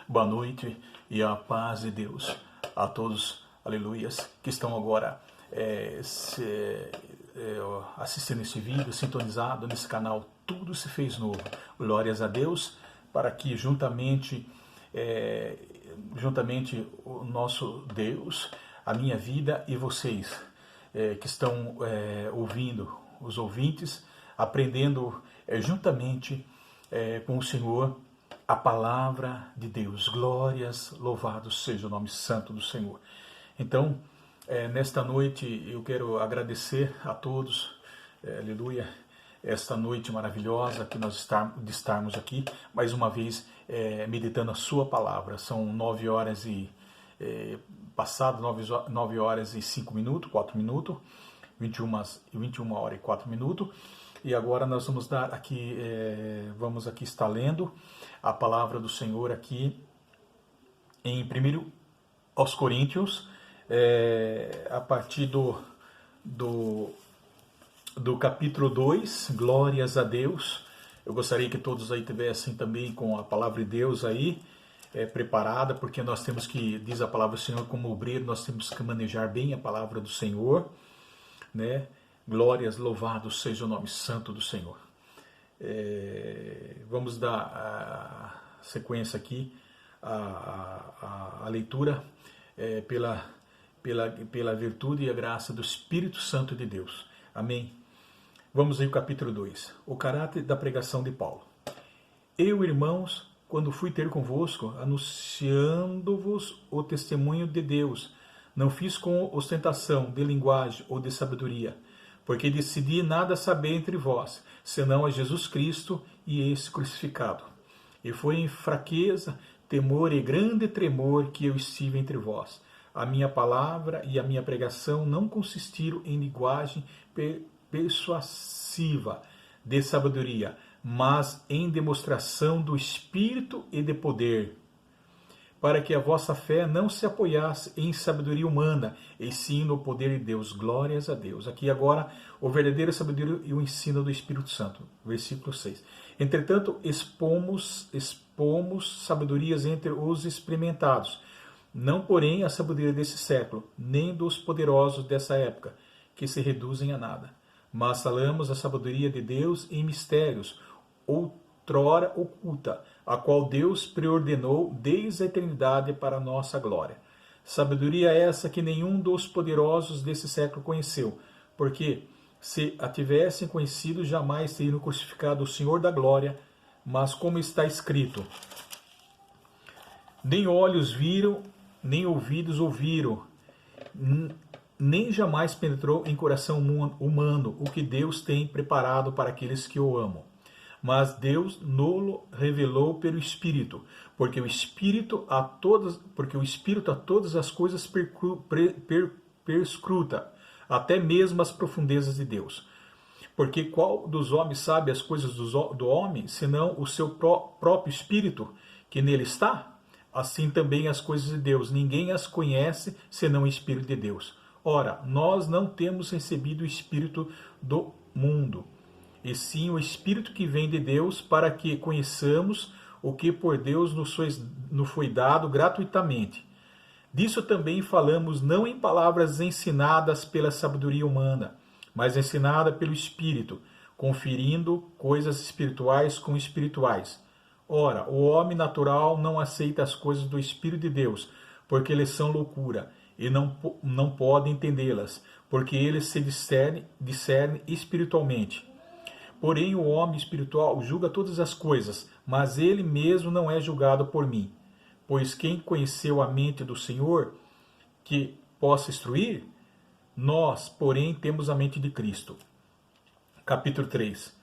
Boa noite e a paz de Deus a todos, aleluias, que estão agora assistindo esse vídeo, sintonizado nesse canal. Tudo se fez novo. Glórias a Deus, para que juntamente o nosso Deus, a minha vida e vocês que estão ouvindo, os ouvintes, aprendendo juntamente com o Senhor a palavra de Deus. Glórias, louvado seja o nome santo do Senhor. Então, nesta noite eu quero agradecer a todos, aleluia, esta noite maravilhosa que nós estarmos aqui, mais uma vez, meditando a sua palavra. São 9 horas e... passado 9 horas e 5 minutos, 4 minutos, 21 horas e 4 minutos. E agora nós vamos dar aqui, vamos aqui estar lendo a palavra do Senhor aqui em 1 aos Coríntios, a partir do capítulo 2, glórias a Deus. Eu gostaria que todos aí tivessem também com a palavra de Deus aí preparada, porque nós temos que, diz a palavra do Senhor, como obreiro, nós temos que manejar bem a palavra do Senhor, né? Glórias, louvado seja o nome santo do Senhor. Vamos dar a sequência aqui, a leitura pela virtude e a graça do Espírito Santo de Deus. Amém? Vamos aí ao capítulo 2. O caráter da pregação de Paulo. Eu, irmãos, quando fui ter convosco, anunciando-vos o testemunho de Deus, não fiz com ostentação de linguagem ou de sabedoria, porque decidi nada saber entre vós, senão a Jesus Cristo e esse crucificado. E foi em fraqueza, temor e grande tremor que eu estive entre vós. A minha palavra e a minha pregação não consistiram em linguagem persuasiva de sabedoria, mas em demonstração do Espírito e de poder, para que a vossa fé não se apoiasse em sabedoria humana, e sim no poder de Deus. Glórias a Deus. Aqui agora, o verdadeiro sabedoria e o ensino do Espírito Santo. Versículo 6. Entretanto, expomos sabedorias entre os experimentados, não porém a sabedoria desse século, nem dos poderosos dessa época, que se reduzem a nada. Mas falamos a sabedoria de Deus em mistérios, outrora oculta, a qual Deus preordenou desde a eternidade para a nossa glória. Sabedoria essa que nenhum dos poderosos desse século conheceu, porque se a tivessem conhecido, jamais teriam crucificado o Senhor da glória, mas como está escrito, nem olhos viram, nem ouvidos ouviram, nem jamais penetrou em coração humano o que Deus tem preparado para aqueles que o amam. Mas Deus nolo revelou pelo Espírito, porque o Espírito a todas as coisas perscruta, até mesmo as profundezas de Deus. Porque qual dos homens sabe as coisas do homem, senão o seu próprio Espírito que nele está? Assim também as coisas de Deus, ninguém as conhece, senão o Espírito de Deus. Ora, nós não temos recebido o Espírito do mundo, e sim o Espírito que vem de Deus, para que conheçamos o que por Deus nos foi dado gratuitamente. Disso também falamos não em palavras ensinadas pela sabedoria humana, mas ensinada pelo Espírito, conferindo coisas espirituais com espirituais. Ora, o homem natural não aceita as coisas do Espírito de Deus, porque eles são loucura, e não pode entendê-las, porque eles se discernem espiritualmente. Porém, o homem espiritual julga todas as coisas, mas ele mesmo não é julgado por mim. Pois quem conheceu a mente do Senhor, que possa instruir? Nós, porém, temos a mente de Cristo. Capítulo 3.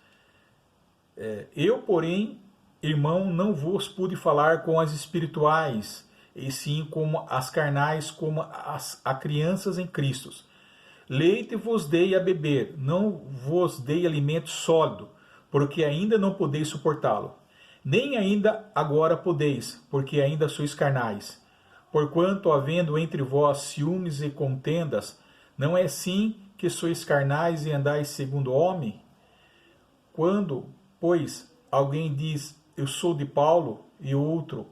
Eu, porém, irmão, não vos pude falar com as espirituais, e sim como as carnais, como a crianças em Cristo. Leite vos dei a beber, não vos dei alimento sólido, porque ainda não podeis suportá-lo. Nem ainda agora podeis, porque ainda sois carnais. Porquanto, havendo entre vós ciúmes e contendas, não é assim que sois carnais e andais segundo o homem? Quando, pois, alguém diz eu sou de Paulo e outro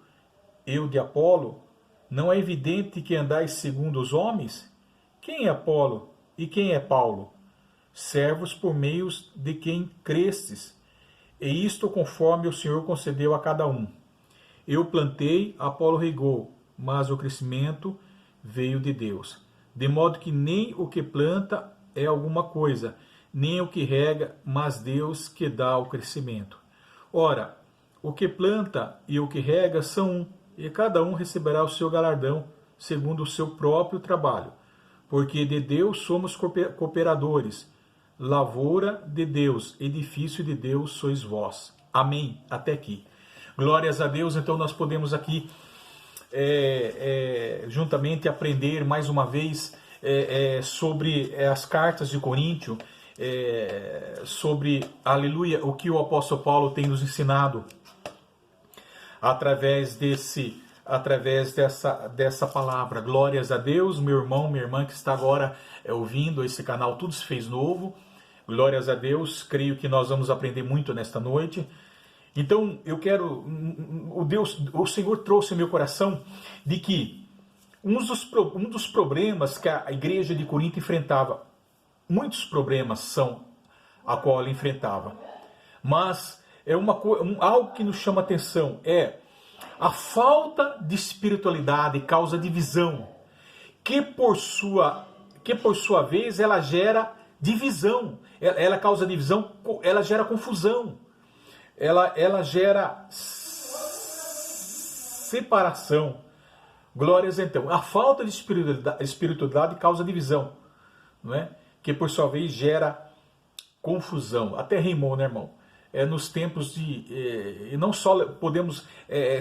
eu de Apolo, não é evidente que andais segundo os homens? Quem é Apolo e quem é Paulo? Servos por meios de quem crestes, e isto conforme o Senhor concedeu a cada um. Eu plantei, Apolo regou, mas o crescimento veio de Deus. De modo que nem o que planta é alguma coisa, nem o que rega, mas Deus que dá o crescimento. Ora, o que planta e o que rega são um, e cada um receberá o seu galardão, segundo o seu próprio trabalho. Porque de Deus somos cooperadores, lavoura de Deus, edifício de Deus sois vós. Amém. Até aqui. Glórias a Deus. Então nós podemos aqui juntamente aprender mais uma vez sobre as cartas de Coríntio, sobre, aleluia, o que o apóstolo Paulo tem nos ensinado através dessa palavra. Glórias a Deus, meu irmão, minha irmã que está agora ouvindo esse canal Tudo Se Fez Novo. Glórias a Deus, creio que nós vamos aprender muito nesta noite. Então, eu quero, o Senhor trouxe ao meu coração de que um dos problemas que a igreja de Corinto enfrentava, muitos problemas são a qual ela enfrentava, mas algo que nos chama a atenção é a falta de espiritualidade causa divisão, que por sua vez ela gera divisão, ela causa divisão, ela gera confusão, ela gera separação. Glórias então. A falta de espiritualidade causa divisão, não é? Que por sua vez gera confusão. Até rimou, né, irmão? Nos tempos e não só podemos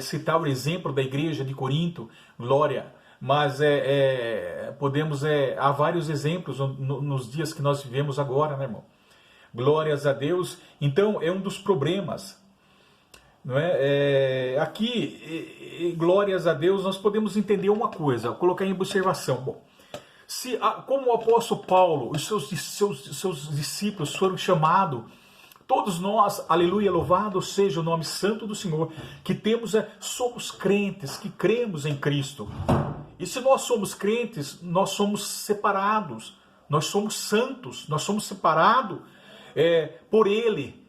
citar o exemplo da igreja de Corinto, glória, mas podemos, há vários exemplos nos dias que nós vivemos agora, né, irmão? Glórias a Deus. Então, é um dos problemas, não é? Aqui, glórias a Deus, nós podemos entender uma coisa, colocar em observação. Bom, como o apóstolo Paulo, os seus discípulos foram chamados, todos nós, aleluia, louvado seja o nome santo do Senhor, que somos crentes, que cremos em Cristo. E se nós somos crentes, nós somos separados, nós somos santos, nós somos separados por Ele,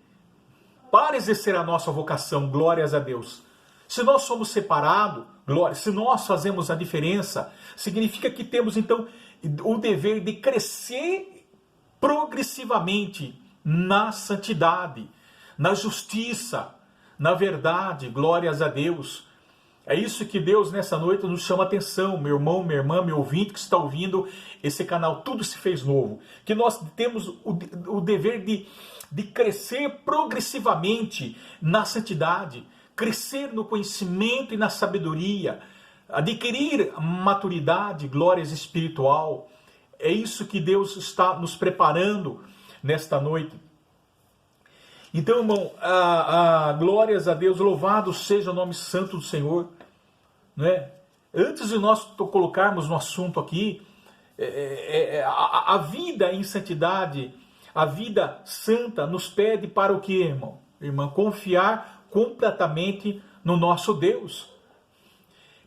para exercer a nossa vocação, glórias a Deus. Se nós somos separados, glória, se nós fazemos a diferença, significa que temos então o dever de crescer progressivamente na santidade, na justiça, na verdade, glórias a Deus. É isso que Deus nessa noite nos chama a atenção, meu irmão, minha irmã, meu ouvinte que está ouvindo esse canal Tudo Se Fez Novo. Que nós temos o dever de crescer progressivamente na santidade, crescer no conhecimento e na sabedoria, adquirir maturidade, glórias espiritual. É isso que Deus está nos preparando nesta noite. Então, irmão, glórias a Deus, louvado seja o nome santo do Senhor, não é? Antes de nós colocarmos no assunto aqui, a vida em santidade, a vida santa nos pede para o que, irmão? Irmã, confiar completamente no nosso Deus,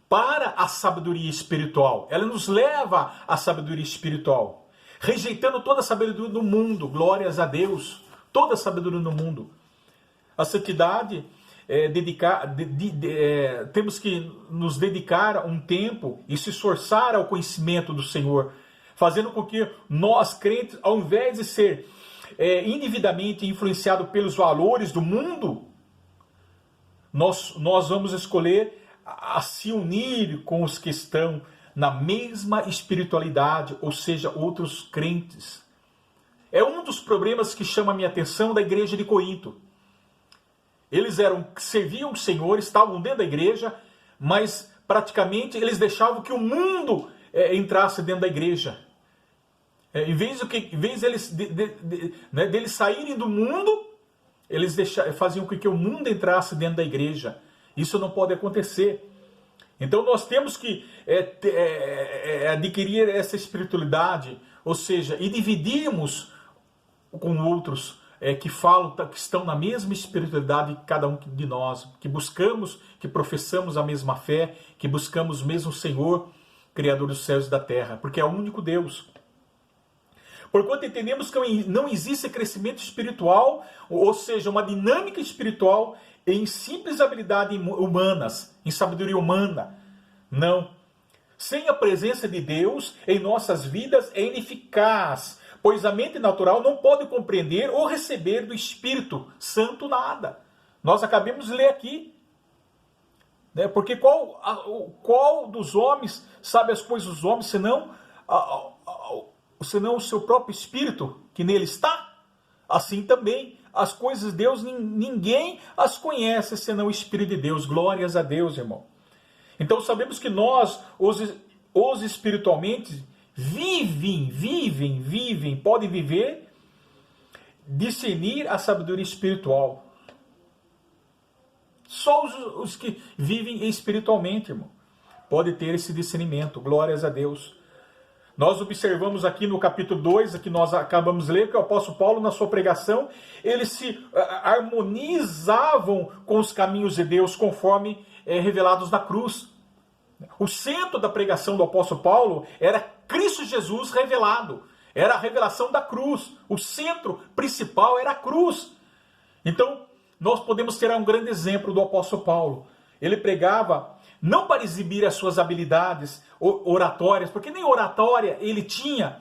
para a sabedoria espiritual. Ela nos leva à sabedoria espiritual, rejeitando toda a sabedoria do mundo, glórias a Deus, toda a sabedoria do mundo. A santidade temos que nos dedicar um tempo e se esforçar ao conhecimento do Senhor, fazendo com que nós, crentes, ao invés de ser indevidamente influenciado pelos valores do mundo, nós vamos escolher a se unir com os que estão na mesma espiritualidade, ou seja, outros crentes. É um dos problemas que chama a minha atenção da igreja de Corinto. Eles serviam o Senhor, estavam dentro da igreja, mas praticamente eles deixavam que o mundo entrasse dentro da igreja. Em vez deles saírem do mundo, eles faziam com que o mundo entrasse dentro da igreja. Isso não pode acontecer. Então nós temos que adquirir essa espiritualidade, ou seja, e dividirmos com outros que falam, que estão na mesma espiritualidade que cada um de nós, que buscamos, que professamos a mesma fé, que buscamos o mesmo Senhor, Criador dos céus e da terra, porque é o único Deus. Porquanto entendemos que não existe crescimento espiritual, ou seja, uma dinâmica espiritual em simples habilidades humanas, em sabedoria humana. Não. Sem a presença de Deus em nossas vidas é ineficaz, pois a mente natural não pode compreender ou receber do Espírito Santo nada. Nós acabamos de ler aqui. Né? Porque qual dos homens sabe as coisas dos homens, senão o seu próprio Espírito que nele está? Assim também, as coisas de Deus, ninguém as conhece, senão o Espírito de Deus. Glórias a Deus, irmão. Então sabemos que nós, os espiritualmente, podem viver, discernir a sabedoria espiritual. Só os que vivem espiritualmente, irmão, podem ter esse discernimento. Glórias a Deus. Nós observamos aqui no capítulo 2, que nós acabamos de ler, que o apóstolo Paulo, na sua pregação, eles se harmonizavam com os caminhos de Deus, conforme revelados na cruz. O centro da pregação do apóstolo Paulo era Cristo Jesus revelado. Era a revelação da cruz. O centro principal era a cruz. Então, nós podemos ter um grande exemplo do apóstolo Paulo. Ele pregava não para exibir as suas habilidades oratórias, porque nem oratória ele tinha.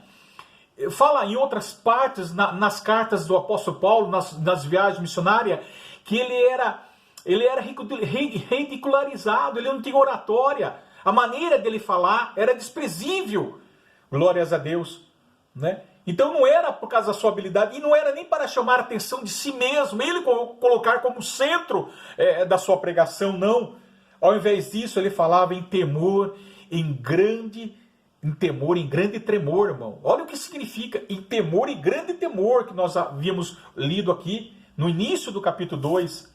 Fala em outras partes, nas cartas do apóstolo Paulo, nas viagens missionárias, que ele era ridicularizado, ele não tinha oratória. A maneira dele falar era desprezível. Glórias a Deus. Né? Então não era por causa da sua habilidade, e não era nem para chamar a atenção de si mesmo, ele colocar como centro da sua pregação, não. Ao invés disso, ele falava em temor, em grande tremor, irmão. Olha o que significa em temor e grande temor, que nós havíamos lido aqui no início do capítulo 2.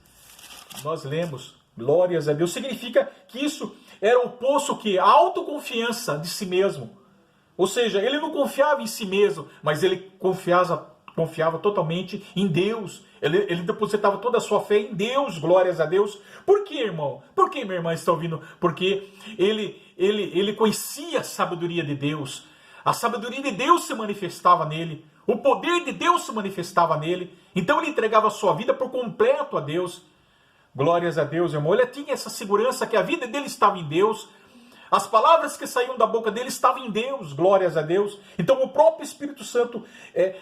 Nós lemos, glórias a Deus. Significa que isso era oposto que a autoconfiança de si mesmo. Ou seja, ele não confiava em si mesmo, mas ele confiava totalmente em Deus. Ele depositava toda a sua fé em Deus, glórias a Deus. Por que, irmão? Por que, minha irmã, está ouvindo? Porque ele conhecia a sabedoria de Deus. A sabedoria de Deus se manifestava nele. O poder de Deus se manifestava nele. Então ele entregava a sua vida por completo a Deus. Glórias a Deus, irmão. Ele tinha essa segurança que a vida dele estava em Deus. As palavras que saíam da boca dele estavam em Deus, glórias a Deus. Então o próprio Espírito Santo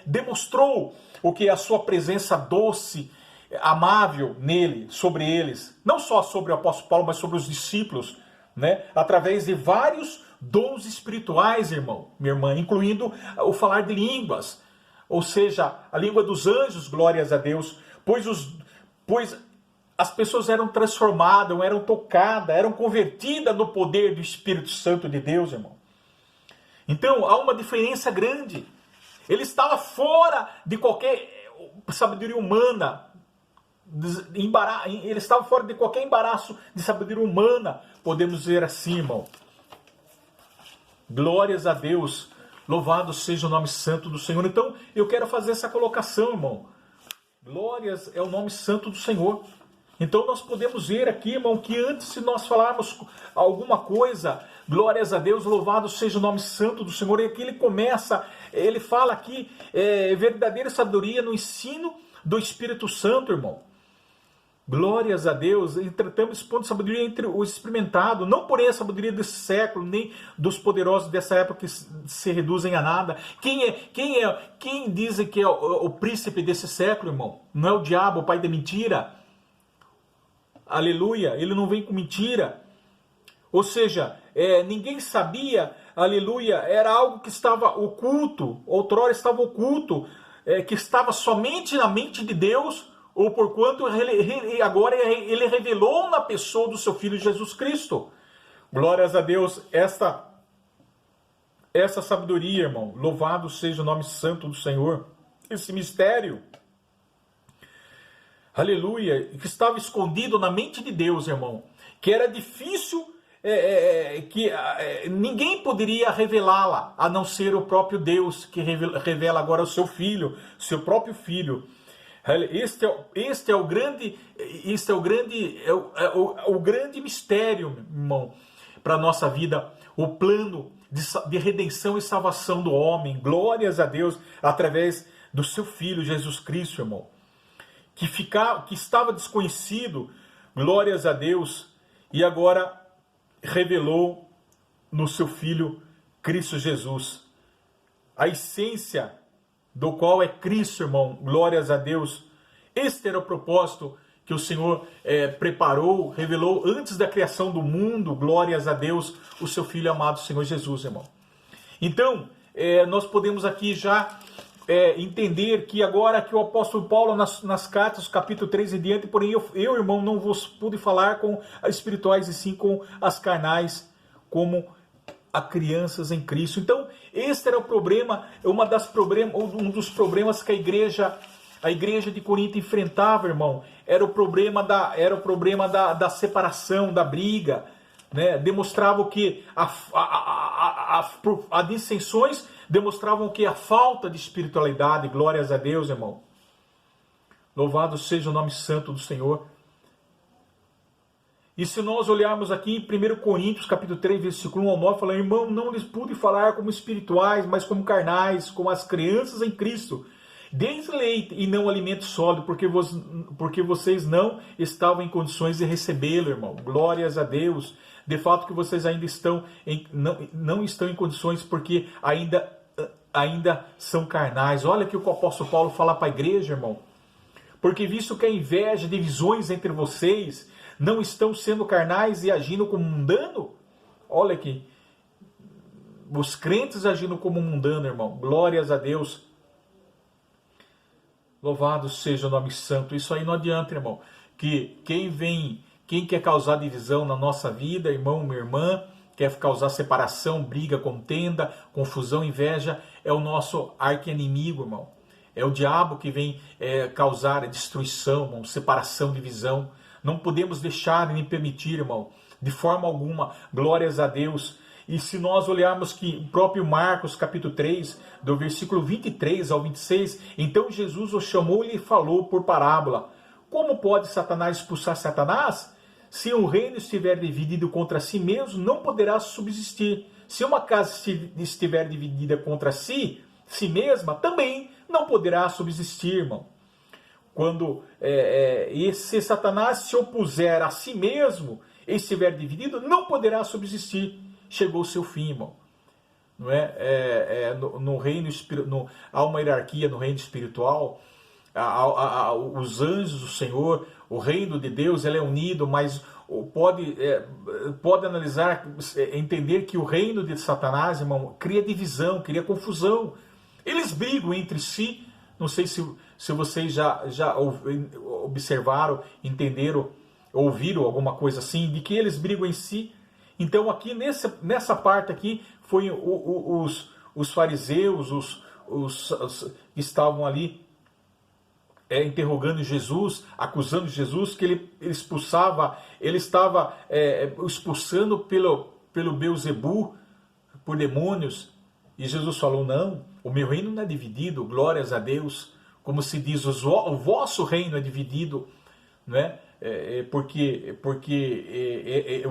demonstrou o que é a sua presença doce, amável nele, sobre eles. Não só sobre o apóstolo Paulo, mas sobre os discípulos, né? Através de vários dons espirituais, irmão, minha irmã, incluindo o falar de línguas. Ou seja, a língua dos anjos, glórias a Deus. Pois as pessoas eram transformadas, eram tocadas, eram convertidas no poder do Espírito Santo de Deus, irmão. Então, há uma diferença grande. Ele estava fora de qualquer sabedoria humana. Ele estava fora de qualquer embaraço de sabedoria humana, podemos dizer assim, irmão. Glórias a Deus. Louvado seja o nome santo do Senhor. Então, eu quero fazer essa colocação, irmão. Glórias é o nome santo do Senhor. Então nós podemos ver aqui, irmão, que antes de nós falarmos alguma coisa, glórias a Deus, louvado seja o nome santo do Senhor. E aqui ele fala aqui, verdadeira sabedoria no ensino do Espírito Santo, irmão. Glórias a Deus. Tratamos esse ponto de sabedoria entre o experimentado, não porém a sabedoria desse século, nem dos poderosos dessa época que se reduzem a nada. Quem dizem que é o príncipe desse século, irmão? Não é o diabo, o pai da mentira? Aleluia, ele não vem com mentira. Ou seja, ninguém sabia, aleluia, era algo que estava oculto, outrora estava oculto, que estava somente na mente de Deus, ou porquanto agora ele revelou na pessoa do seu Filho Jesus Cristo. Glórias a Deus, essa sabedoria, irmão, louvado seja o nome santo do Senhor, esse mistério, aleluia, que estava escondido na mente de Deus, irmão, que era difícil, que ninguém poderia revelá-la, a não ser o próprio Deus, que revela agora o seu Filho, seu próprio Filho. O grande mistério, irmão, para a nossa vida, o plano de redenção e salvação do homem. Glórias a Deus, através do seu Filho Jesus Cristo, irmão, que estava desconhecido, glórias a Deus, e agora revelou no seu Filho Cristo Jesus. A essência do qual é Cristo, irmão, glórias a Deus. Este era o propósito que o Senhor preparou, revelou antes da criação do mundo, glórias a Deus, o seu Filho amado, Senhor Jesus, irmão. Então, nós podemos aqui já entender que agora que o apóstolo Paulo, nas cartas, capítulo 3 e diante, porém eu, irmão, não vos pude falar com as espirituais e sim com as carnais, como a crianças em Cristo. Então, este era o problema, um dos problemas que a igreja de Corinto enfrentava, irmão. Era o problema da separação, da briga, né? Demonstravam que a dissensões demonstravam que a falta de espiritualidade, glórias a Deus, irmão. Louvado seja o nome santo do Senhor. E se nós olharmos aqui em 1 Coríntios, capítulo 3, versículo 1 ao 9, falando, irmão, não lhes pude falar como espirituais, mas como carnais, como as crianças em Cristo. Deis leite e não alimento sólido, porque vocês não estavam em condições de recebê-lo, irmão. Glórias a Deus. De fato que vocês ainda não estão em condições, porque ainda são carnais. Olha que o apóstolo Paulo fala para a igreja, irmão. Porque visto que a inveja, divisões entre vocês não estão sendo carnais e agindo como mundano? Olha aqui. Os crentes agindo como mundano, irmão. Glórias a Deus. Louvado seja o nome santo. Isso aí não adianta, irmão. Que quem quer causar divisão na nossa vida, irmão, minha irmã, quer causar separação, briga, contenda, confusão, inveja, é o nosso arqui-inimigo, irmão. É o diabo que vem causar destruição, irmão, separação, divisão. Não podemos deixar nem permitir, irmão, de forma alguma. Glórias a Deus. E se nós olharmos que o próprio Marcos, capítulo 3, do versículo 23 ao 26, então Jesus o chamou e lhe falou por parábola. Como pode Satanás expulsar Satanás? Se um reino estiver dividido contra si mesmo, não poderá subsistir. Se uma casa estiver dividida contra si mesma, também não poderá subsistir, irmão. E se Satanás se opuser a si mesmo e estiver dividido, não poderá subsistir. Chegou o seu fim, irmão. Não é? No reino há uma hierarquia no reino espiritual. Os anjos do Senhor, o reino de Deus, ele é unido, mas pode analisar, entender que o reino de Satanás, irmão, cria divisão, cria confusão. Eles brigam entre si. Não sei se vocês já observaram, entenderam, ouviram alguma coisa assim, de que eles brigam em si. Então aqui nessa parte aqui foi os fariseus, os que estavam ali interrogando Jesus, acusando Jesus, que ele expulsava, ele estava expulsando pelo Beelzebu, por demônios. E Jesus falou, não, o meu reino não é dividido, glórias a Deus. Como se diz, o vosso reino é dividido, não é? Porque o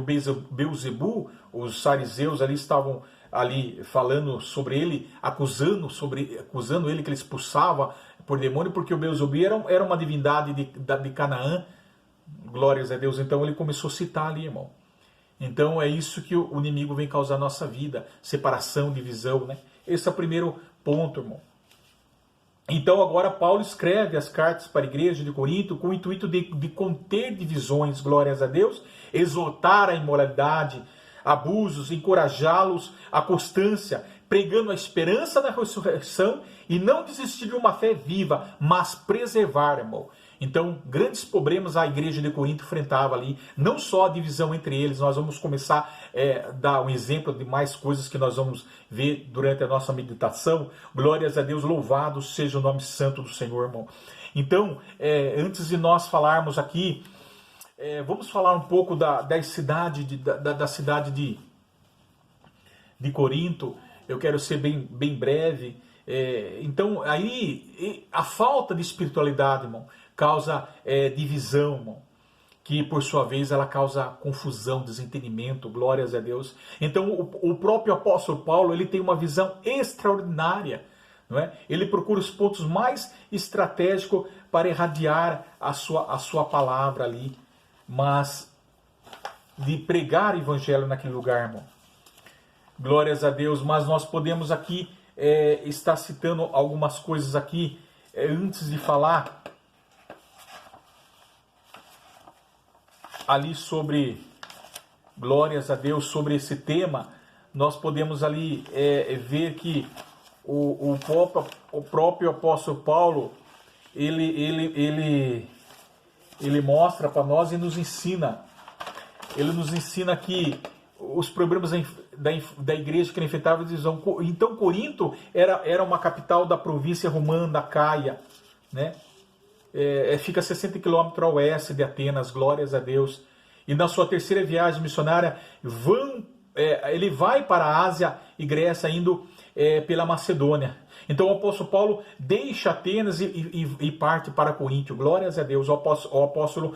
Beelzebu, os fariseus ali estavam ali falando sobre ele, acusando ele que ele expulsava por demônio, porque o Beelzebu era uma divindade de Canaã, glórias a Deus. Então ele começou a citar ali, irmão. Então é isso que o inimigo vem causar na nossa vida, separação, divisão, né? Esse é o primeiro ponto, irmão. Então agora Paulo escreve as cartas para a igreja de Corinto com o intuito de conter divisões, glórias a Deus, exortar a imoralidade, abusos, encorajá-los à constância, pregando a esperança da ressurreição e não desistir de uma fé viva, mas preservar, irmão. Então, grandes problemas a igreja de Corinto enfrentava ali, não só a divisão entre eles, nós vamos começar a dar um exemplo de mais coisas que nós vamos ver durante a nossa meditação. Glórias a Deus, louvado seja o nome santo do Senhor, irmão. Então, antes de nós falarmos aqui, vamos falar um pouco da cidade de Corinto. Eu quero ser bem breve. Então, aí, a falta de espiritualidade, irmão, causa divisão, irmão, que por sua vez ela causa confusão, desentendimento, glórias a Deus. Então, o próprio apóstolo Paulo, ele tem uma visão extraordinária, não é? Ele procura os pontos mais estratégicos para irradiar a sua palavra ali, mas de pregar o evangelho naquele lugar, irmão. Glórias a Deus, mas nós podemos aqui estar citando algumas coisas aqui, antes de falar ali sobre, glórias a Deus, sobre esse tema. Nós podemos ali ver que o próprio apóstolo Paulo, ele mostra para nós e nos ensina. Ele nos ensina que os problemas da igreja que ele enfrentava. Então, Corinto era uma capital da província romana, da Caia, né? Fica a 60 quilômetros a oeste de Atenas, glórias a Deus. E na sua terceira viagem missionária, ele vai para a Ásia e Grécia, indo pela Macedônia. Então o apóstolo Paulo deixa Atenas e parte para Corinto, glórias a Deus. O apóstolo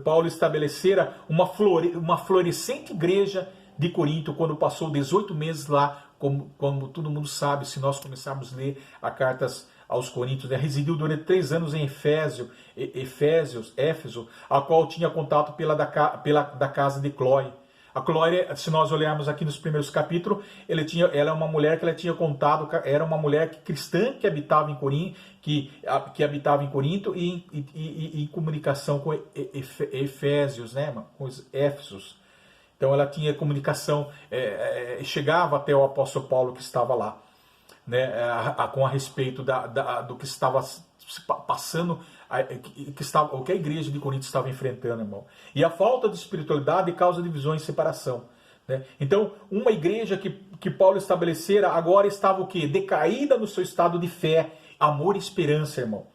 Paulo estabelecera uma florescente igreja de Corinto quando passou 18 meses lá, como todo mundo sabe, se nós começarmos a ler as cartas aos Coríntios, né? Residiu durante 3 anos em Éfeso, a qual tinha contato da casa de Cloé. A Cloé, se nós olharmos aqui nos primeiros capítulos, ela é uma mulher que ela tinha contado, era uma mulher cristã que habitava em Corinto, que habitava em Corinto e em comunicação com Efésios, né, com os Éfesos. Então ela tinha comunicação, chegava até o apóstolo Paulo que estava lá, né, com a respeito do que estava passando, o que a igreja de Corinto estava enfrentando, irmão. E a falta de espiritualidade causa divisões e separação, né? Então, uma igreja que Paulo estabelecera agora estava o quê? Decaída no seu estado de fé, amor e esperança, irmão.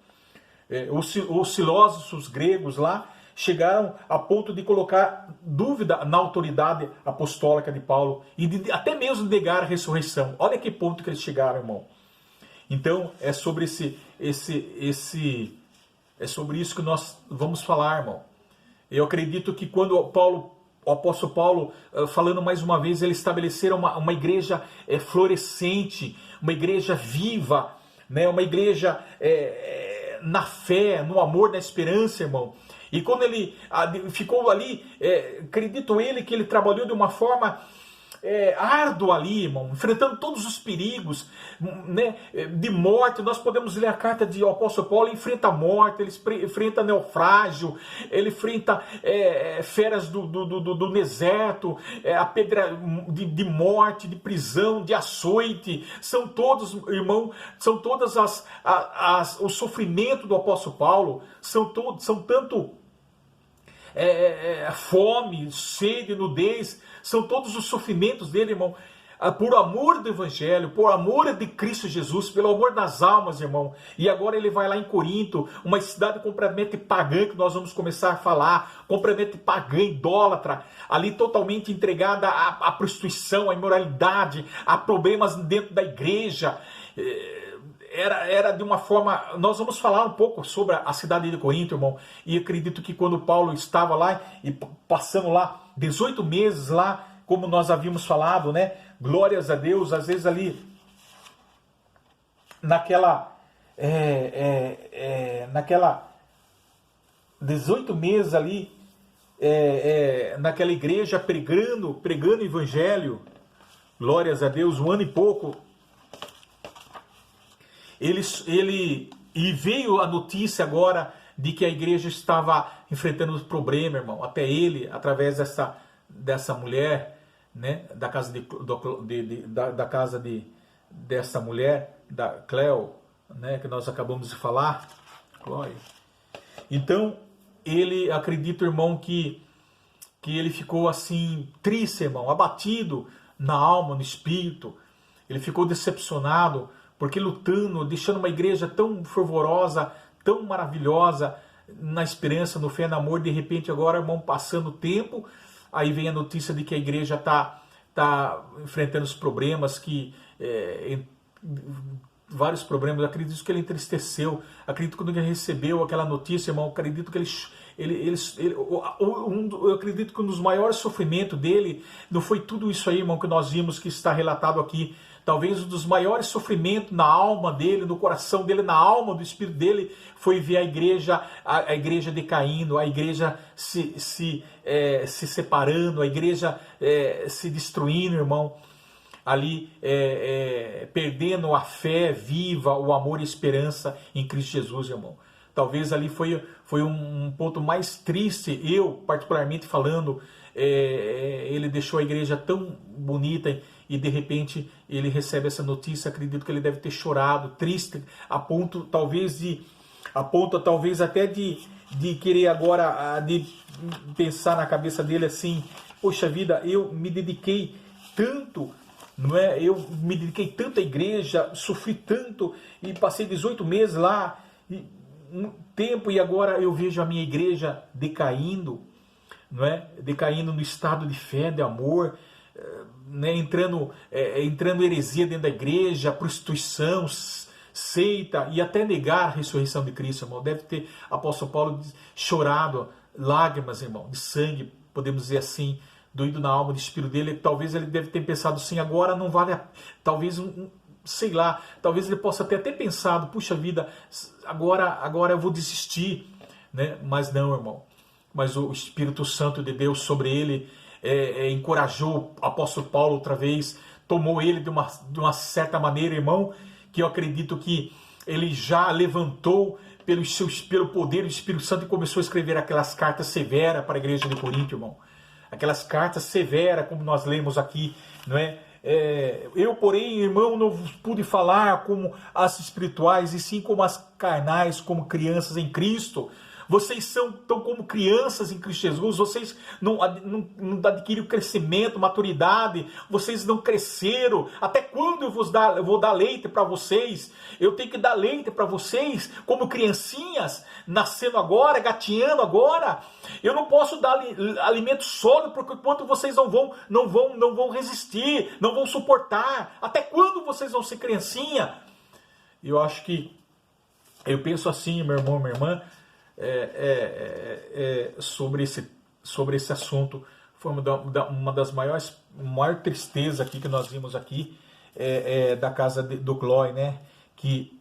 Os filósofos gregos lá chegaram a ponto de colocar dúvida na autoridade apostólica de Paulo e até mesmo negar a ressurreição. Olha que ponto que eles chegaram, irmão. Então, é sobre sobre isso que nós vamos falar, irmão. Eu acredito que quando o apóstolo Paulo, falando mais uma vez, ele estabeleceram uma igreja florescente, uma igreja viva, né? Uma igreja na fé, no amor, na esperança, irmão. E quando ele ficou ali, acredito que ele trabalhou de uma forma árdua ali, irmão, enfrentando todos os perigos, né, de morte. Nós podemos ler a carta do apóstolo Paulo. Ele enfrenta a morte, ele enfrenta naufrágio, ele enfrenta feras do deserto, a pedra de morte, de prisão, de açoite. São todos, irmão, são todas o sofrimento do apóstolo Paulo, são tanto fome, sede, nudez, são todos os sofrimentos dele, irmão, por amor do Evangelho, por amor de Cristo Jesus, pelo amor das almas, irmão. E agora ele vai lá em Corinto, uma cidade completamente pagã, que nós vamos começar a falar, completamente pagã, idólatra, ali totalmente entregada à prostituição, à imoralidade, a problemas dentro da igreja. Era de uma forma... Nós vamos falar um pouco sobre a cidade de Corinto, irmão. E acredito que quando Paulo estava lá, e passando lá 18 meses lá, como nós havíamos falado, né? Glórias a Deus, às vezes ali, naquela 18 meses ali, naquela igreja pregando o evangelho, glórias a Deus, 1 ano e pouco. E veio a notícia agora de que a igreja estava enfrentando um problema, irmão. Até ele, através dessa mulher, né, da casa dessa mulher, da Cleo, né, que nós acabamos de falar. Glória. Então, ele, acredito, irmão, que ele ficou assim, triste, irmão, abatido na alma, no espírito. Ele ficou decepcionado, porque lutando, deixando uma igreja tão fervorosa, tão maravilhosa, na esperança, no fé, no amor, de repente agora, irmão, passando o tempo, aí vem a notícia de que a igreja está enfrentando os problemas, que vários problemas. Eu acredito que ele entristeceu. Acredito que quando ele recebeu aquela notícia, irmão, acredito que eu acredito que um dos maiores sofrimentos dele não foi tudo isso aí, irmão, que nós vimos que está relatado aqui. Talvez um dos maiores sofrimentos na alma dele, no coração dele, na alma do espírito dele, foi ver a igreja decaindo, a igreja se separando, a igreja se destruindo, irmão. Ali perdendo a fé viva, o amor e a esperança em Cristo Jesus, irmão. Talvez ali foi um ponto mais triste, eu particularmente falando, ele deixou a igreja tão bonita e de repente ele recebe essa notícia. Acredito que ele deve ter chorado, triste, a ponto talvez até de querer agora, de pensar na cabeça dele assim: poxa vida, eu me dediquei tanto, não é? Eu me dediquei tanto à igreja, sofri tanto e passei 18 meses lá, um tempo, e agora eu vejo a minha igreja decaindo, não é? Decaindo no estado de fé, de amor, né? Entrando heresia dentro da igreja, prostituição, seita e até negar a ressurreição de Cristo, irmão. Deve ter apóstolo Paulo chorado, lágrimas, irmão, de sangue, podemos dizer assim, doído na alma, de espírito dele. Talvez ele deve ter pensado assim: agora não vale talvez sei lá, talvez ele possa ter até pensado: puxa vida, agora eu vou desistir, né? Mas não, irmão. Mas o Espírito Santo de Deus sobre ele encorajou o apóstolo Paulo outra vez, tomou ele de uma certa maneira, irmão, que eu acredito que ele já levantou pelo poder do Espírito Santo e começou a escrever aquelas cartas severas para a igreja de Corinto, irmão. Aquelas cartas severas, como nós lemos aqui, não é? Eu, porém, irmão, não pude falar como as espirituais, e sim como as carnais, como crianças em Cristo. Vocês são tão como crianças em Cristo Jesus, vocês não adquiriram crescimento, maturidade, vocês não cresceram. Até quando eu vou dar leite para vocês? Eu tenho que dar leite para vocês como criancinhas, nascendo agora, gatinhando agora. Eu não posso dar alimento sólido, porque enquanto vocês não vão resistir, não vão suportar. Até quando vocês vão ser criancinha? Eu penso assim, meu irmão, minha irmã, sobre esse assunto. Foi uma das maior tristeza aqui que nós vimos aqui, da casa do Glói, né? Que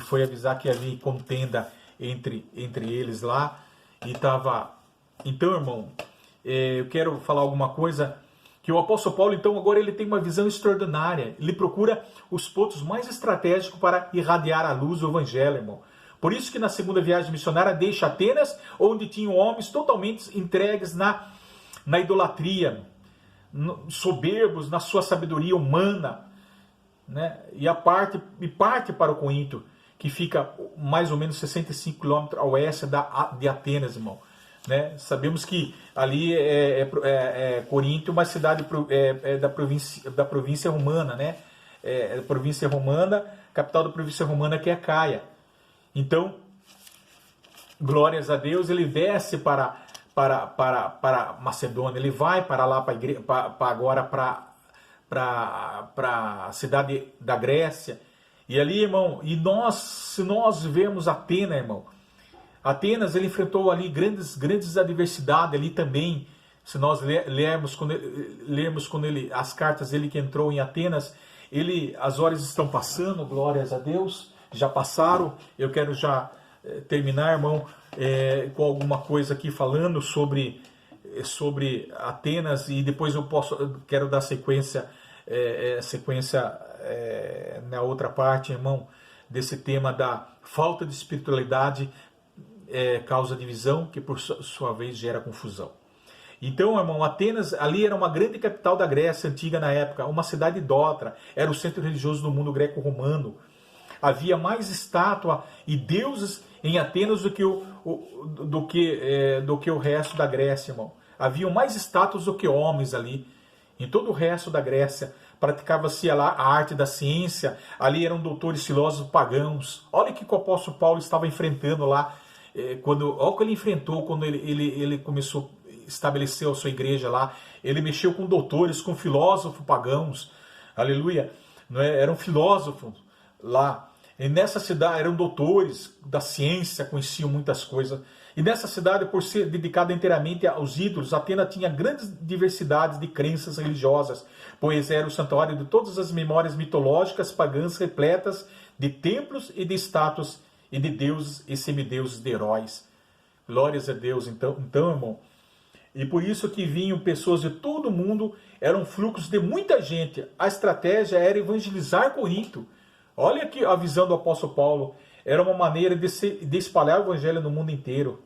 foi avisar que havia contenda entre eles lá, e estava. Então, irmão, eu quero falar alguma coisa, que o apóstolo Paulo, então, agora ele tem uma visão extraordinária. Ele procura os pontos mais estratégicos para irradiar a luz do evangelho, irmão. Por isso que na segunda viagem missionária deixa Atenas, onde tinham homens totalmente entregues na idolatria, soberbos na sua sabedoria humana, né? E parte para o Corinto, que fica mais ou menos 65 quilômetros a oeste de Atenas, irmão. Né? Sabemos que ali Corinto, uma cidade da província romana, né? Província romana, capital da província romana, que é Caia. Então, glórias a Deus, ele desce para Macedônia, ele vai para lá, para a cidade da Grécia. E ali, irmão, se nós vemos Atenas, irmão, Atenas, ele enfrentou ali grandes adversidades ali também. Se nós lermos as cartas dele que entrou em Atenas, as horas estão passando, glórias a Deus, já passaram. Eu quero já terminar, irmão, com alguma coisa aqui falando sobre Atenas, e depois quero dar sequência na outra parte, irmão, desse tema da falta de espiritualidade causa divisão, que por sua vez gera confusão. Então, irmão, Atenas ali era uma grande capital da Grécia antiga na época, uma cidade idólatra, era o centro religioso do mundo greco-romano. Havia mais estátua e deuses em Atenas do que o resto da Grécia, irmão. Havia mais estátuas do que homens ali. Em todo o resto da Grécia praticava-se lá a arte da ciência. Ali eram doutores filósofos pagãos. Olha o que o apóstolo Paulo estava enfrentando lá. Olha o que ele enfrentou quando ele começou a estabelecer a sua igreja lá. Ele mexeu com doutores, com filósofos pagãos. Aleluia. Não é? Eram filósofos. lá. E nessa cidade eram doutores da ciência, conheciam muitas coisas. E nessa cidade, por ser dedicada inteiramente aos ídolos, Atenas tinha grandes diversidades de crenças religiosas, pois era o santuário de todas as memórias mitológicas pagãs repletas de templos e de estátuas e de deuses e semideuses de heróis. Glórias a Deus, então, irmão. E por isso que vinham pessoas de todo o mundo, eram fluxos de muita gente. A estratégia era evangelizar Corinto. Olha aqui a visão do apóstolo Paulo. Era uma maneira de espalhar o evangelho no mundo inteiro.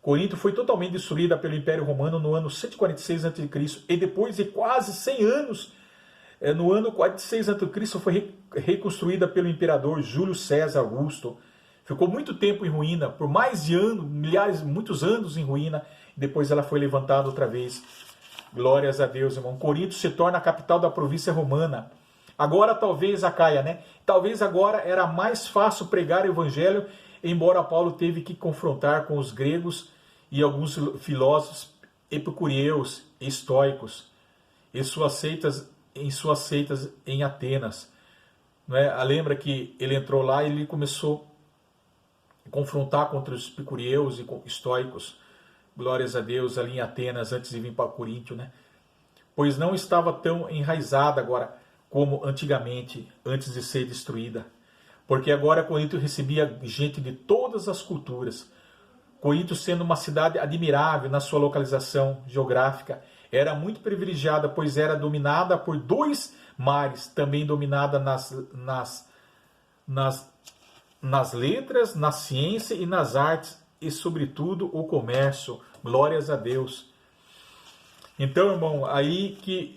Corinto foi totalmente destruída pelo Império Romano no ano 146 a.C. e depois de quase 100 anos, no ano 46 a.C., foi reconstruída pelo imperador Júlio César Augusto. Ficou muito tempo em ruína, por mais de anos, muitos anos em ruína, e depois ela foi levantada outra vez. Glórias a Deus, irmão. Corinto se torna a capital da província romana. Agora talvez Acaia, né? Talvez agora era mais fácil pregar o evangelho, embora Paulo teve que confrontar com os gregos e alguns filósofos epicureus e estoicos em suas seitas em Atenas. Não é? Lembra que ele entrou lá e ele começou a confrontar contra os epicureus e estoicos. Glórias a Deus, ali em Atenas, antes de vir para Coríntio, né? Pois não estava tão enraizada agora como antigamente, antes de ser destruída. Porque agora Corinto recebia gente de todas as culturas. Corinto, sendo uma cidade admirável na sua localização geográfica, era muito privilegiada, pois era dominada por 2 mares, também dominada nas letras, na ciência e nas artes, e sobretudo o comércio. Glórias a Deus. Então, irmão, aí que